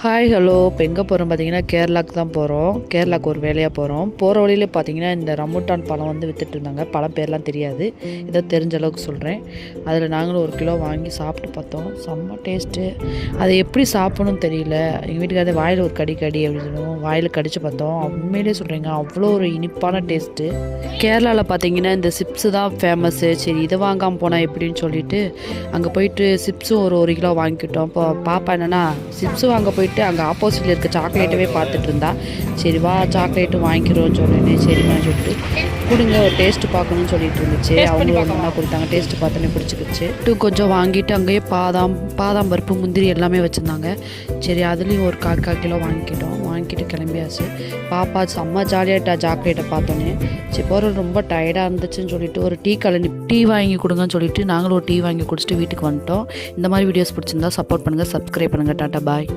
Hi hello இப்போ எங்கே போகிறோம் பார்த்தீங்கன்னா கேரளாவுக்கு தான் போகிறோம். கேரளாவுக்கு ஒரு வேலையாக போகிறோம். போகிற வழியிலே பார்த்தீங்கன்னா இந்த ரம்புட்டான் பழம் வந்து வித்துட்டு இருந்தாங்க. பழம் பேர்லாம் தெரியாது, ஏதோ தெரிஞ்ச அளவுக்கு சொல்கிறேன். அதில் நாங்களும் 1 கிலோ வாங்கி சாப்பிட்டு பார்த்தோம். செம்ம டேஸ்ட்டு. அதை எப்படி சாப்பிடணும்னு தெரியல. எங்கள் வீட்டுக்காரர் வாயில் ஒரு கடி அப்படின்னு சொல்லுவோம். வாயில் கடித்து பார்த்தோம். உண்மையிலே சொல்கிறேங்க, அவ்வளோ ஒரு இனிப்பான டேஸ்ட்டு. கேரளாவில் பார்த்தீங்கன்னா இந்த சிப்ஸு தான் ஃபேமஸ்ஸு. சரி, இதை வாங்காமல் போனால் எப்படின்னு சொல்லிட்டு அங்கே போயிட்டு சிப்ஸும் ஒரு கிலோ வாங்கிக்கிட்டோம். இப்போ பாப்பா என்னென்னா சிப்ஸு வாங்க போயிட்டு அங்கே ஆப்போசிட்டில் இருக்க சாக்லேட்டவே பார்த்துட்டு இருந்தா. சரி வா சாக்லேட்டும் வாங்கிக்கிறோன்னு சொன்னேன். சரிம்மா சொல்லிட்டு கொடுங்க, ஒரு டேஸ்ட்டு பார்க்கணும்னு சொல்லிட்டு இருந்துச்சு. அவங்க ஒன்றா கொடுத்தாங்க. டேஸ்ட்டு பார்த்தோன்னே பிடிச்சிக்கிச்சு. கொஞ்சம் வாங்கிட்டு அங்கேயே பாதாம் பருப்பு முந்திரி எல்லாமே வச்சுருந்தாங்க. சரி, அதுலேயும் ஒரு 1/4 கிலோ வாங்கிட்டு கிளம்பியாச்சு. பாப்பா செம்ம ஜாலியாகிட்டா சாக்லேட்டை பார்த்தோன்னே. சரி, போகிறது ரொம்ப டயர்டாக இருந்துச்சுன்னு சொல்லிட்டு ஒரு டீ வாங்கி கொடுங்கன்னு சொல்லிட்டு நாங்களும் ஒரு டீ வாங்கி குடிச்சிட்டு வீட்டுக்கு வந்துட்டோம். இந்த மாதிரி வீடியோஸ் பிடிச்சிருந்தா சப்போர்ட் பண்ணுங்கள், சப்ஸ்கிரைப் பண்ணுங்கள். டாட்டா பாய்.